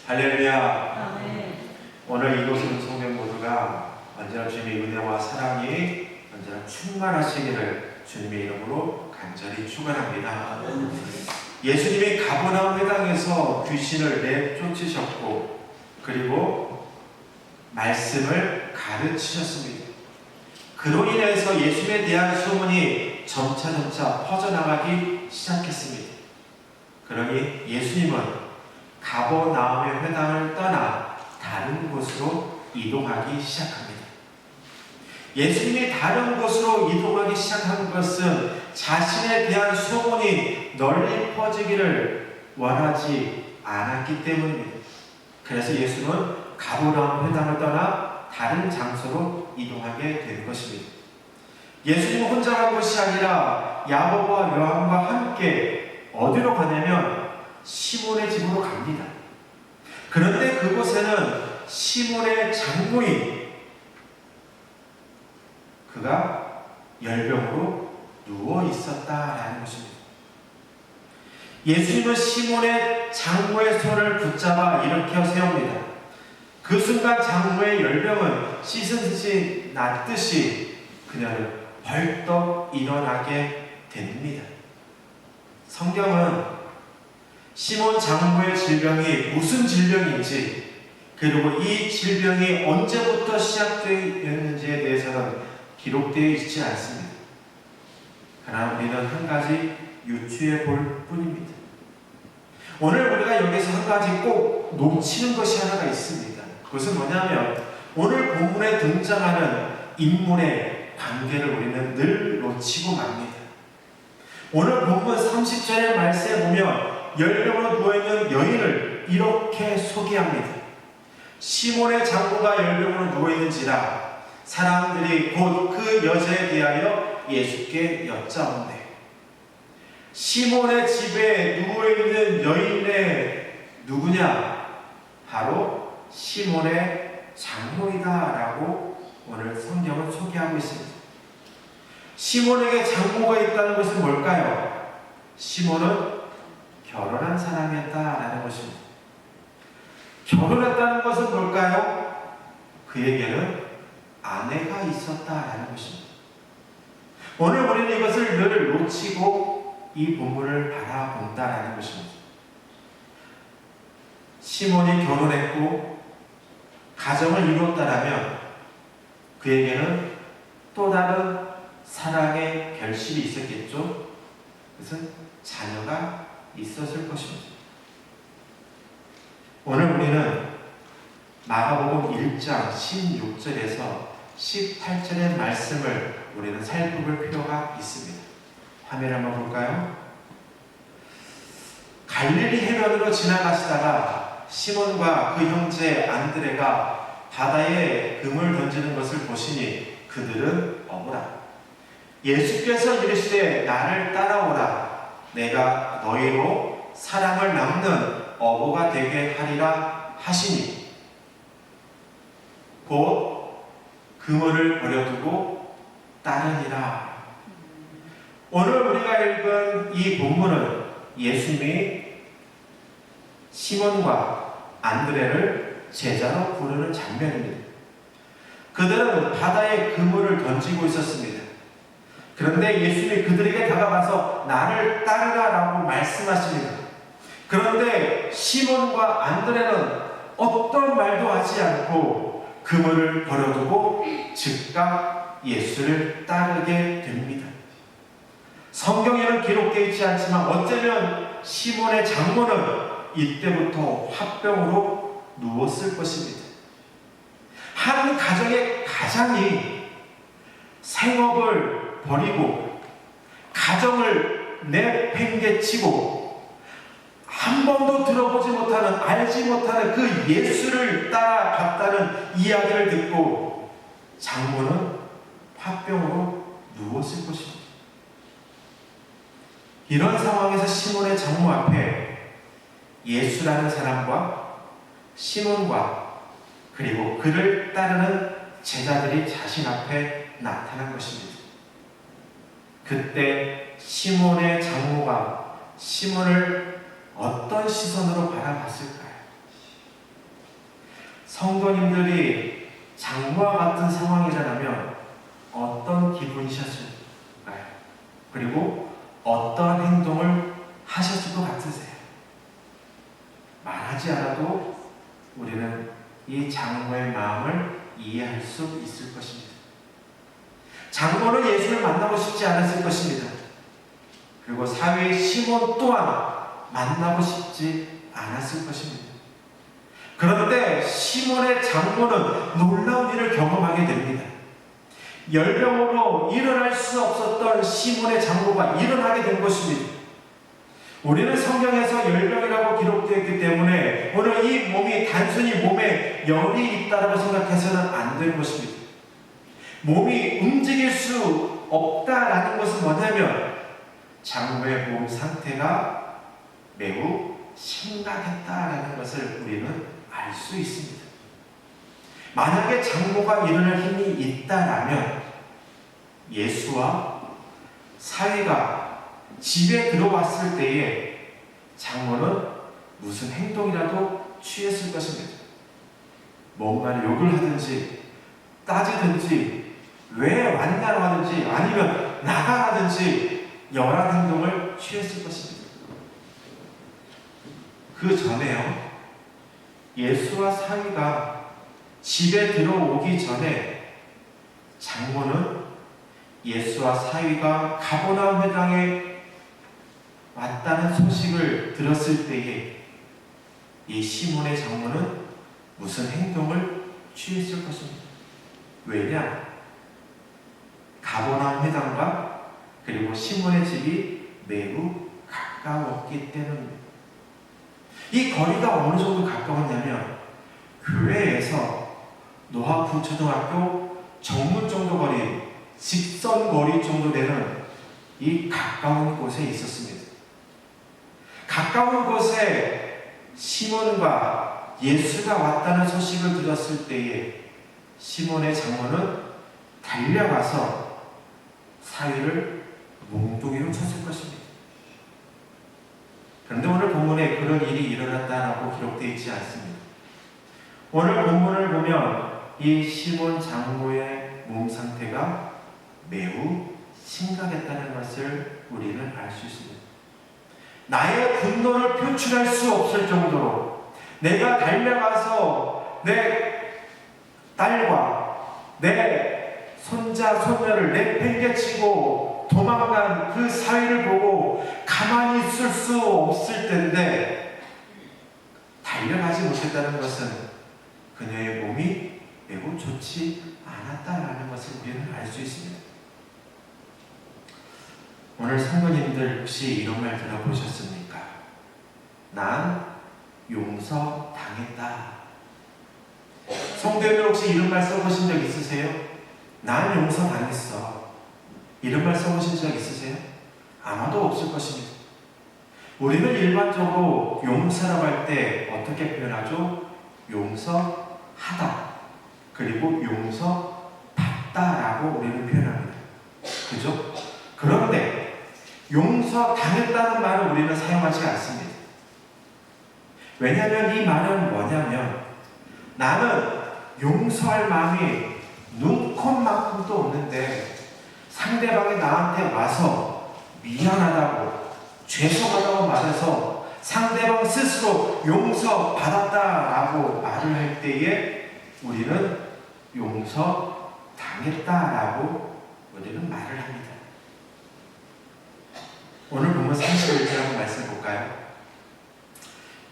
할렐루야. 아멘. 오늘 이곳은 성경 모두가 언제나 주님의 은혜와 사랑이 언제나 충만하시기를 주님의 이름으로 간절히 축원합니다. 예수님이 가버나움 회당에서 귀신을 내쫓으셨고 그리고 말씀을 가르치셨습니다. 그로 인해서 예수님에 대한 소문이 점차 퍼져나가기 시작했습니다. 그러니 예수님은 가버나움의 회당을 떠나 다른 곳으로 이동하기 시작합니다. 예수님이 다른 곳으로 이동하기 시작한 것은 자신에 대한 소문이 널리 퍼지기를 원하지 않았기 때문입니다. 그래서 예수는 가버나움 회당을 떠나 다른 장소로 이동하게 된 것입니다. 예수님은 혼자 간 것이 아니라 야고보와 요한과 함께 어디로 가냐면 시몬의 집으로 갑니다. 그런데 그곳에는 시몬의 장모인 그가 열병으로 누워 있었다라는 것입니다. 예수님은 시몬의 장모의 손을 붙잡아 일으켜 세웁니다. 그 순간 장모의 열병은 씻은 듯이 낫듯이 그녀는 벌떡 일어나게 됩니다. 성경은 시몬 장모의 질병이 무슨 질병인지 그리고 이 질병이 언제부터 시작되었는지에 대해서는 기록되어 있지 않습니다. 그러나 우리는 한 가지 유추해 볼 뿐입니다. 오늘 우리가 여기서 한 가지 꼭 놓치는 것이 하나가 있습니다. 그것은 뭐냐면 오늘 본문에 등장하는 인물의 관계를 우리는 늘 놓치고 맙니다. 오늘 본문 30절의 말씀에 보면 열병으로 누워있는 여인을 이렇게 소개합니다. 시몬의 장모가 열병으로 누워있는지라 사람들이 곧 그 여자에 대하여 예수께 여짜온대. 시몬의 집에 누워있는 여인의 누구냐? 바로 시몬의 장모이다 라고 오늘 성경은 소개하고 있습니다. 시몬에게 장모가 있다는 것은 뭘까요? 시몬은 결혼한 사람이었다라는 것입니다. 결혼했다는 것은 뭘까요? 그에게는 아내가 있었다라는 것입니다. 오늘 우리는 이것을 늘 놓치고 이 본문을 바라본다라는 것입니다. 시몬이 결혼했고 가정을 이루었다라면 그에게는 또 다른 사랑의 결실이 있었겠죠. 그것은 자녀가 있었을 것입니다. 오늘 우리는 마가복음 1장 16절에서 18절의 말씀을 우리는 살펴볼 필요가 있습니다. 화면 한번 볼까요? 갈릴리 해변으로 지나가시다가 시몬과 그 형제 안드레가 바다에 금을 던지는 것을 보시니 그들은 억울하다. 예수께서 이르시되 나를 따라오라. 내가 너희로 사람을 낚는 어부가 되게 하리라 하시니 곧 그물을 버려두고 따르니라. 오늘 우리가 읽은 이 본문은 예수님이 시몬과 안드레를 제자로 부르는 장면입니다. 그들은 바다에 그물을 던지고 있었습니다. 그런데 예수님이 그들에게 다가가서 나를 따르라라고 말씀하십니다. 그런데 시몬과 안드레는 어떤 말도 하지 않고 그물을 버려두고 즉각 예수를 따르게 됩니다. 성경에는 기록되어 있지 않지만 어쩌면 시몬의 장모는 이때부터 화병으로 누웠을 것입니다. 한 가정의 가장이 생업을 버리고 가정을 내팽개치고 한 번도 들어보지 못하는 알지 못하는 그 예수를 따라갔다는 이야기를 듣고 장모는 화병으로 누웠을 것입니다. 이런 상황에서 시몬의 장모 앞에 예수라는 사람과 시몬과 그리고 그를 따르는 제자들이 자신 앞에 나타난 것입니다. 그때 시몬의 장모가 시몬을 어떤 시선으로 바라봤을까요? 성도님들이 장모와 같은 상황이라면 어떤 기분이셨을까요? 그리고 어떤 행동을 하셨을 것 같으세요? 말하지 않아도 우리는 이 장모의 마음을 이해할 수 있을 것입니다. 장모는 예수를 만나고 싶지 않았을 것입니다. 그리고 사위의 시몬 또한 만나고 싶지 않았을 것입니다. 그런데 시몬의 장모는 놀라운 일을 경험하게 됩니다. 열병으로 일어날 수 없었던 시몬의 장모가 일어나게 된 것입니다. 우리는 성경에서 열병이라고 기록되어 있기 때문에 오늘 이 몸이 단순히 몸에 열이 있다고 생각해서는 안 되는 것입니다. 몸이 움직일 수 없다라는 것은 뭐냐면 장모의 몸 상태가 매우 심각했다라는 것을 우리는 알 수 있습니다. 만약에 장모가 일어날 힘이 있다라면 예수와 사위가 집에 들어왔을 때에 장모는 무슨 행동이라도 취했을 것입니다. 뭔가를 욕을 하든지 따지든지 왜 왔냐고 하든지 아니면 나가라든지 여러 행동을 취했을 것입니다. 그 전에요, 예수와 사위가 집에 들어오기 전에 장모는 예수와 사위가 가버나움 회당에 왔다는 소식을 들었을 때에 이 시몬의 장모는 무슨 행동을 취했을 것입니다. 왜냐? 가버나움 회당과 그리고 시몬의 집이 매우 가까웠기 때문입니다. 이 거리가 어느 정도 가까웠냐면 교회에서 노하프 초등학교 정문 정도 거리, 직선 거리 정도 되는 이 가까운 곳에 있었습니다. 가까운 곳에 시몬과 예수가 왔다는 소식을 들었을 때에 시몬의 장모는 달려가서 사위를 몽둥이로 쳤을 것입니다. 그런데 오늘 본문에 그런 일이 일어났다라고 기록되어 있지 않습니다. 오늘 본문을 보면 이 시몬 장모의 몸 상태가 매우 심각했다는 것을 우리는 알 수 있습니다. 나의 분노를 표출할 수 없을 정도로 내가 달려가서 내 딸과 내 손자, 손녀를 내팽개치고 도망간 그 사위를 보고 가만히 있을 수 없을 텐데 달려가지 못했다는 것은 그녀의 몸이 매우 좋지 않았다라는 것을 우리는 알 수 있습니다. 오늘 성도님들 혹시 이런 말 들어보셨습니까? 난 용서당했다. 성도님들 혹시 이런 말 써보신 적 있으세요? 난 용서당했어. 이런 말 써보신 적 있으세요? 아마도 없을 것입니다. 우리는 일반적으로 용서라고 할 때 어떻게 표현하죠? 용서하다. 그리고 용서받다라고 우리는 표현합니다. 그죠? 그런데 용서당했다는 말을 우리는 사용하지 않습니다. 왜냐하면 이 말은 뭐냐면 나는 용서할 마음이 눈꼽만큼도 없는데 상대방이 나한테 와서 미안하다고 죄송하다고 말해서 상대방 스스로 용서받았다라고 말을 할 때에 우리는 용서당했다라고 우리는 말을 합니다. 오늘 보면 31절 말씀 볼까요?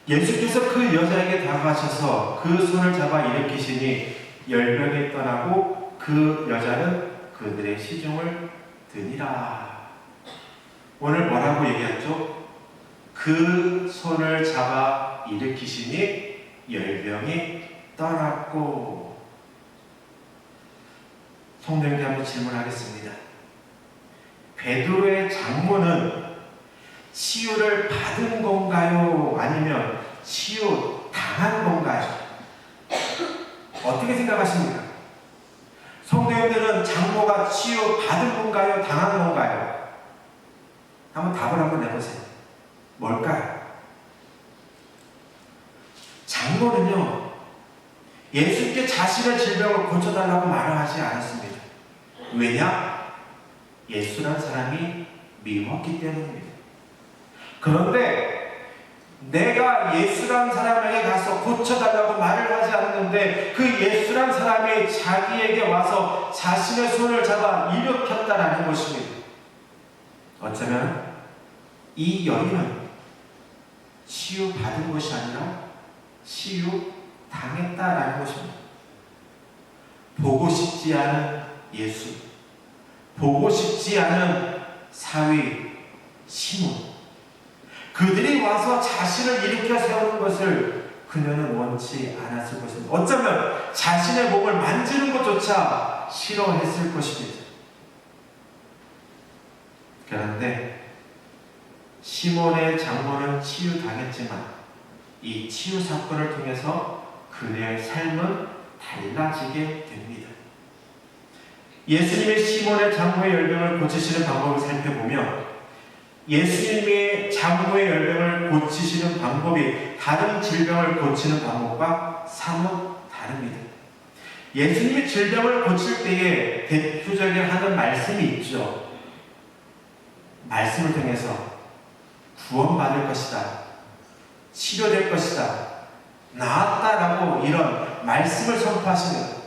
예수께서 그 여자에게 다가가셔서 그 손을 잡아 일으키시니 열병이 떠나고 그 여자는 그들의 시중을 드니라. 오늘 뭐라고 얘기했죠? 그 손을 잡아 일으키시니 열병이 떠났고. 성도님께 한번 질문하겠습니다. 베드로의 장모는 치유를 받은 건가요? 아니면 치유 당한 건가요? 어떻게 생각하십니까? 성도님들은 장모가 치유 받은 건가요? 당한 건가요? 한번 답을 한번 내보세요. 뭘까요? 장모는요, 예수님께 자신의 질병을 고쳐달라고 말을 하지 않았습니다. 왜냐? 예수란 사람이 미웠기 때문입니다. 그런데 내가 예수란 사람에게 가서 고쳐달라고 말을 하지 않았는데 그 예수란 사람이 자기에게 와서 자신의 손을 잡아 일으켰다라는 것입니다. 어쩌면 이 여인은 치유받은 것이 아니라 치유당했다라는 것입니다. 보고 싶지 않은 예수, 보고 싶지 않은 사위, 시몬, 그들이 와서 자신을 일으켜 세우는 것을 그녀는 원치 않았을 것입니다. 어쩌면 자신의 몸을 만지는 것조차 싫어했을 것입니다. 그런데 시몬의 장모는 치유당했지만 이 치유 사건을 통해서 그녀의 삶은 달라지게 됩니다. 예수님이 시몬의 장모의 열병을 고치시는 방법을 살펴보면 예수님이 장모의 열병을 고치시는 방법이 다른 질병을 고치는 방법과 사뭇 다릅니다. 예수님이 질병을 고칠 때에 대표적인 하는 말씀이 있죠. 말씀을 통해서 구원받을 것이다, 치료될 것이다, 나았다라고 이런 말씀을 선포하시는 것.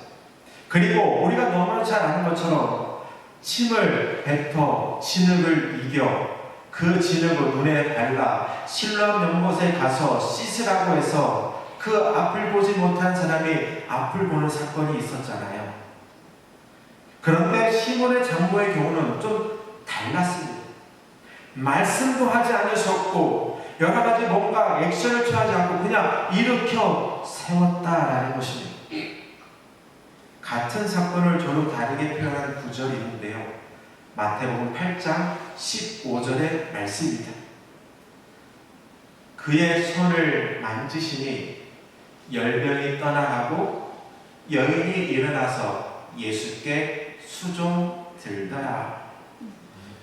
그리고 우리가 너무나 잘 아는 것처럼 침을 뱉어 진흙을 이겨 그 진흙을 눈에 발라 실로암 연못에 가서 씻으라고 해서 그 앞을 보지 못한 사람이 앞을 보는 사건이 있었잖아요. 그런데 시몬의 장모의 경우는 좀 달랐습니다. 말씀도 하지 않으셨고 여러 가지 뭔가 액션을 취하지 않고 그냥 일으켜 세웠다라는 것입니다. 같은 사건을 조금 다르게 표현한 구절이 있는데요. 마태복음 8장 15절의 말씀입니다. 그의 손을 만지시니 열병이 떠나가고 여인이 일어나서 예수께 수종 들더라.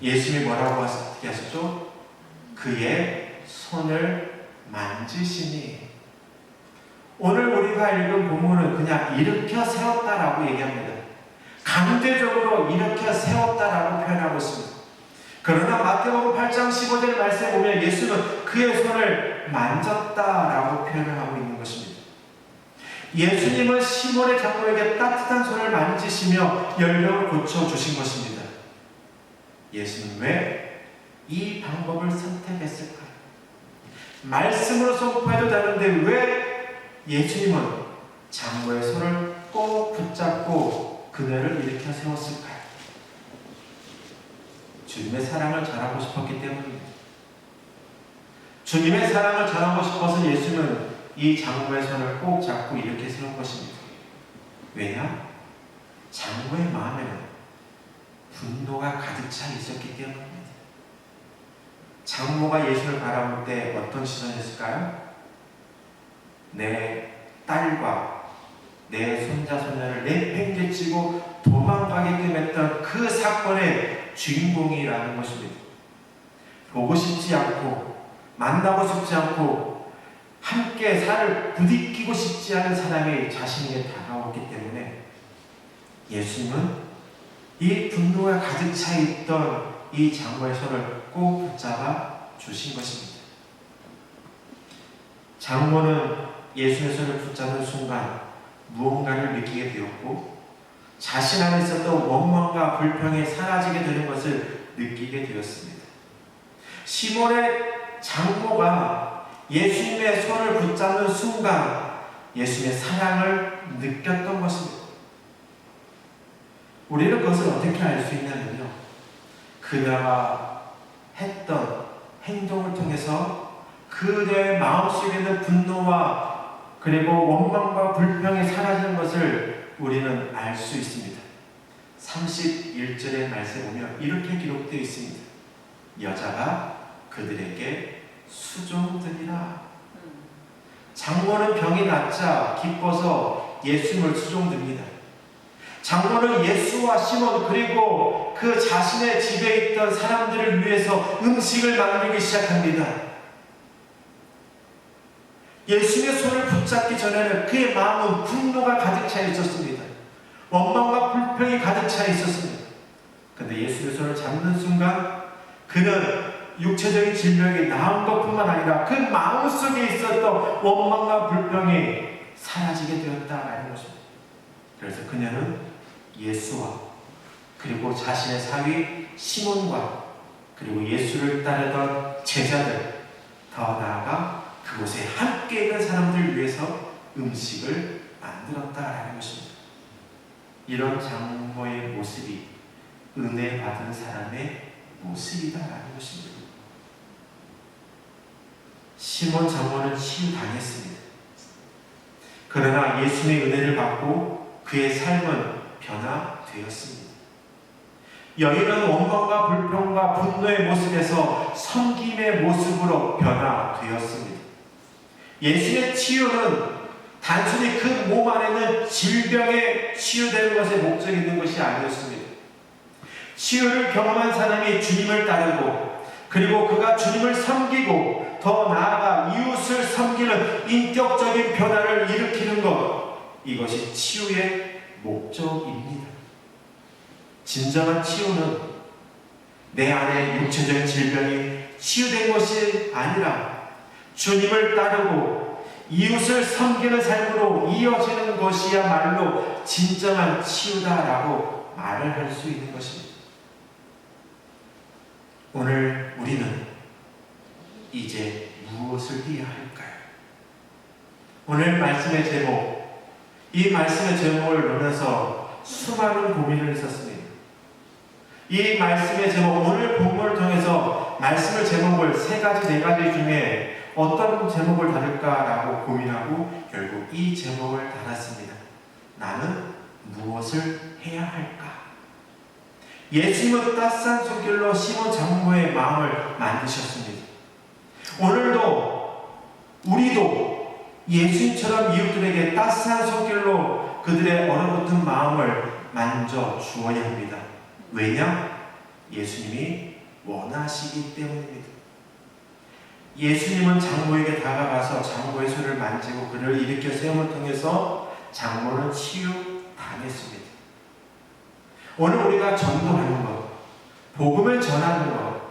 예수님이 뭐라고 하셨죠? 그의 손을 만지시니. 오늘 우리가 읽은 본문은 그냥 일으켜 세웠다라고 얘기합니다. 강제적으로 일으켜 세웠다라고 표현하고 있습니다. 그러나 마태복음 8장 15절 말씀에 보면 예수는 그의 손을 만졌다라고 표현을 하고 있는 것입니다. 예수님은 시몬의 장모에게 따뜻한 손을 만지시며 열병을 고쳐주신 것입니다. 예수는 왜 이 방법을 선택했을까요? 말씀으로 선포해도 되는데 왜 예수님은 장모의 손을 꼭 붙잡고 그녀를 일으켜 세웠을까요? 주님의 사랑을 전하고 싶었기 때문입니다. 주님의 사랑을 전하고 싶어서 예수는 이 장모의 손을 꼭 잡고 일으켜 세운 것입니다. 왜냐? 장모의 마음에는 분노가 가득 차 있었기 때문입니다. 장모가 예수를 바라볼 때 어떤 시선이었을까요? 내 딸과 내 손자 손녀를 내팽개치고 도망가게끔 했던 그 사건의 주인공이라는 것입니다. 보고 싶지 않고 만나고 싶지 않고 함께 살을 부딪히고 싶지 않은 사람이 자신에게 다가오기 때문에 예수님은 이 분노가 가득 차 있던 이 장모의 손을 꼭 붙잡아 주신 것입니다. 장모는 예수의 손을 붙잡는 순간 무언가를 느끼게 되었고 자신 안에 있었던 원망과 불평이 사라지게 되는 것을 느끼게 되었습니다. 시몬의 장모가 예수님의 손을 붙잡는 순간 예수님의 사랑을 느꼈던 것입니다. 우리는 그것을 어떻게 알 수 있냐면요, 그녀가 했던 행동을 통해서 그녀의 마음속에 있는 분노와 그리고 원망과 불평이 사라지는 것을 우리는 알 수 있습니다. 31절의 말씀에 보면 이렇게 기록되어 있습니다. 여자가 그들에게 수종드니라. 장모는 병이 낫자 기뻐서 예수님을 수종듭니다. 장모는 예수와 시몬 그리고 그 자신의 집에 있던 사람들을 위해서 음식을 만들기 시작합니다. 예수님의 손을 붙잡기 전에는 그의 마음은 분노가 가득 차 있었습니다. 원망과 불평이 가득 차 있었습니다. 그런데 예수의 손을 잡는 순간 그는 육체적인 질병이 나은 것뿐만 아니라 그 마음속에 있었던 원망과 불평이 사라지게 되었다라는 것입니다. 그래서 그녀는 예수와 그리고 자신의 사위 시몬과 그리고 예수를 따르던 제자들, 더 나아가 그곳에 함께 있는 사람들을 위해서 음식을 만들었다라는 것입니다. 이런 장모의 모습이 은혜 받은 사람의 모습이다라는 것입니다. 시몬 장모는 치유당했습니다. 그러나 예수님의 은혜를 받고 그의 삶은 변화되었습니다. 여인은 원망과 불평과 분노의 모습에서 섬김의 모습으로 변화되었습니다. 예수의 치유는 단순히 그 몸 안에 있는 질병에 치유되는 것에 목적이 있는 것이 아니었습니다. 치유를 경험한 사람이 주님을 따르고 그리고 그가 주님을 섬기고 더 나아가 이웃을 섬기는 인격적인 변화를 일으키는 것, 이것이 치유의 목적입니다. 진정한 치유는 내 안에 육체적인 질병이 치유된 것이 아니라 주님을 따르고 이웃을 섬기는 삶으로 이어지는 것이야말로 진정한 치유다라고 말을 할 수 있는 것입니다. 오늘 우리는 이제 무엇을 해야 할까요? 오늘 말씀의 제목, 이 말씀의 제목을 놓으면서 수많은 고민을 했었습니다. 이 말씀의 제목, 오늘 본문을 통해서 말씀의 제목을 3가지, 4가지 중에 어떤 제목을 다룰까라고 고민하고 결국 이 제목을 달았습니다. 나는 무엇을 해야 할까? 예수님은 따스한 손길로 시몬 장모의 마음을 만드셨습니다. 오늘도 우리도 예수님처럼 이웃들에게 따스한 손길로 그들의 얼어붙은 마음을 만져 주어야 합니다. 왜냐? 예수님이 원하시기 때문입니다. 예수님은 장모에게 다가가서 장모의 손을 만지고 그를 일으켜 세움을 통해서 장모는 치유당했습니다. 오늘 우리가 전도하는 것, 복음을 전하는 것,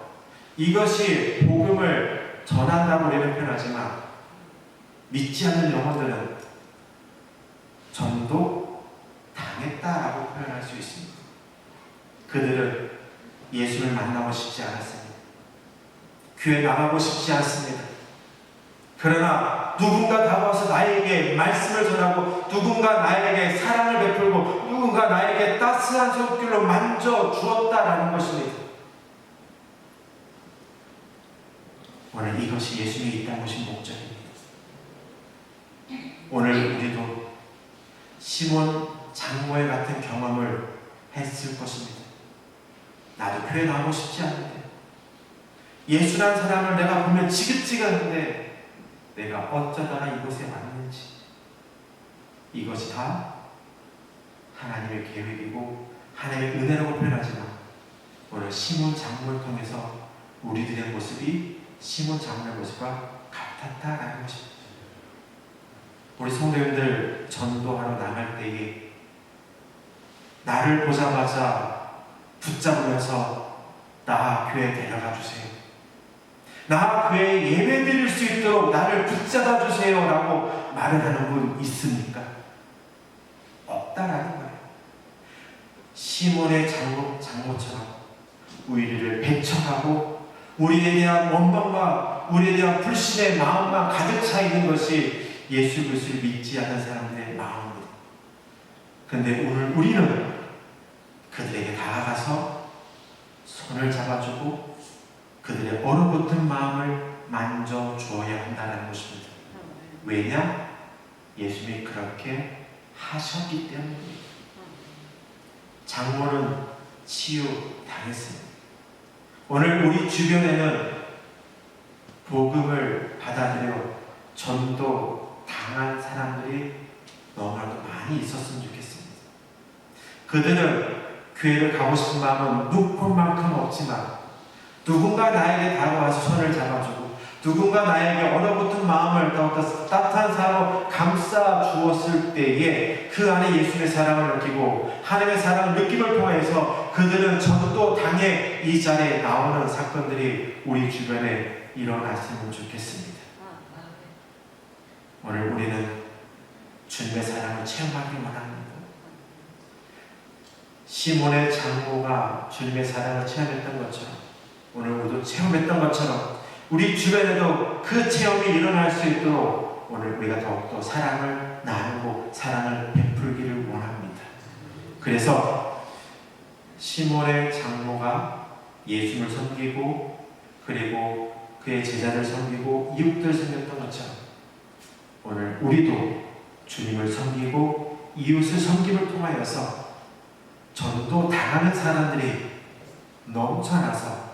이것이 복음을 전한다고 우리는 표현하지만 믿지 않는 영혼들은 전도 당했다라고 표현할 수 있습니다. 그들은 예수를 만나고 싶지 않았습니다. 교회 나가고 싶지 않습니다. 그러나 누군가 다가와서 나에게 말씀을 전하고 누군가 나에게 사랑을 베풀고 누군가 나에게 따스한 손길로 만져 주었다라는 것입니다. 오늘 이것이 예수님이 이 땅 오신 목적입니다. 오늘 우리도 시몬 장모의 같은 경험을 했을 것입니다. 나도 교회 나가고 싶지 않은데, 예수란 사람을 내가 보면 지긋지긋한데 내가 어쩌다가 이곳에 왔는지, 이것이 다 하나님의 계획이고 하나님의 은혜라고 표현하지만 오늘 시몬 장모를 통해서 우리들의 모습이 시몬 장모의 모습과 같았다라는 것입니다. 우리 성도님들 전도하러 나갈 때에 나를 보자마자 붙잡으면서 나 교회에 데려가 주세요, 나 교회에 예배 드릴 수 있도록 나를 붙잡아 주세요 라고 말을 하는 분 있습니까? 없다라는 거예요. 시몬의 장모처럼 우리를 배척하고 우리에 대한 원망과 우리에 대한 불신의 마음만 가득 차 있는 것이 예수 그리스도를 믿지 않는 사람들의 마음입니다. 그런데 오늘 우리는 그들에게 다가가서 손을 잡아주고 그들의 얼어붙은 마음을 만져 주어야 한다는 것입니다. 왜냐? 예수님이 그렇게 하셨기 때문입니다. 장모는 치유당했습니다. 오늘 우리 주변에는 복음을 받아들여 전도 당한 사람들이 너무나도 많이 있었으면 좋겠습니다. 그들은 교회를 가고 싶은 마음은 눈꽃만큼 없지만 누군가 나에게 다가와서 손을 잡아주고 누군가 나에게 얼어붙은 마음을 따뜻한 사로 감싸 주었을 때에 그 안에 예수님의 사랑을 느끼고 하나님의 사랑을 느낌을 통해서 그들은 전도 당해 이 자리에 나오는 사건들이 우리 주변에 일어났으면 좋겠습니다. 오늘 우리는 주님의 사랑을 체험하기 원합니다. 시몬의 장모가 주님의 사랑을 체험했던 것처럼 오늘 우리도 체험했던 것처럼 우리 주변에도 그 체험이 일어날 수 있도록 오늘 우리가 더욱더 사랑을 나누고 사랑을 베풀기를 원합니다. 그래서 시몬의 장모가 예수님을 섬기고 그리고 그의 제자들 섬기고 이웃들 섬겼던 것처럼 오늘 우리도 주님을 섬기고 이웃을 섬김을 통하여서 전도 당하는 사람들이 넘쳐나서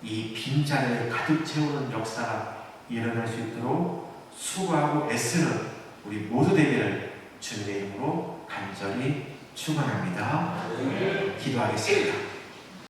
이 빈자리를 가득 채우는 역사가 일어날 수 있도록 수고하고 애쓰는 우리 모두 되기를 주님의 이름으로 간절히 축원합니다. 기도하겠습니다.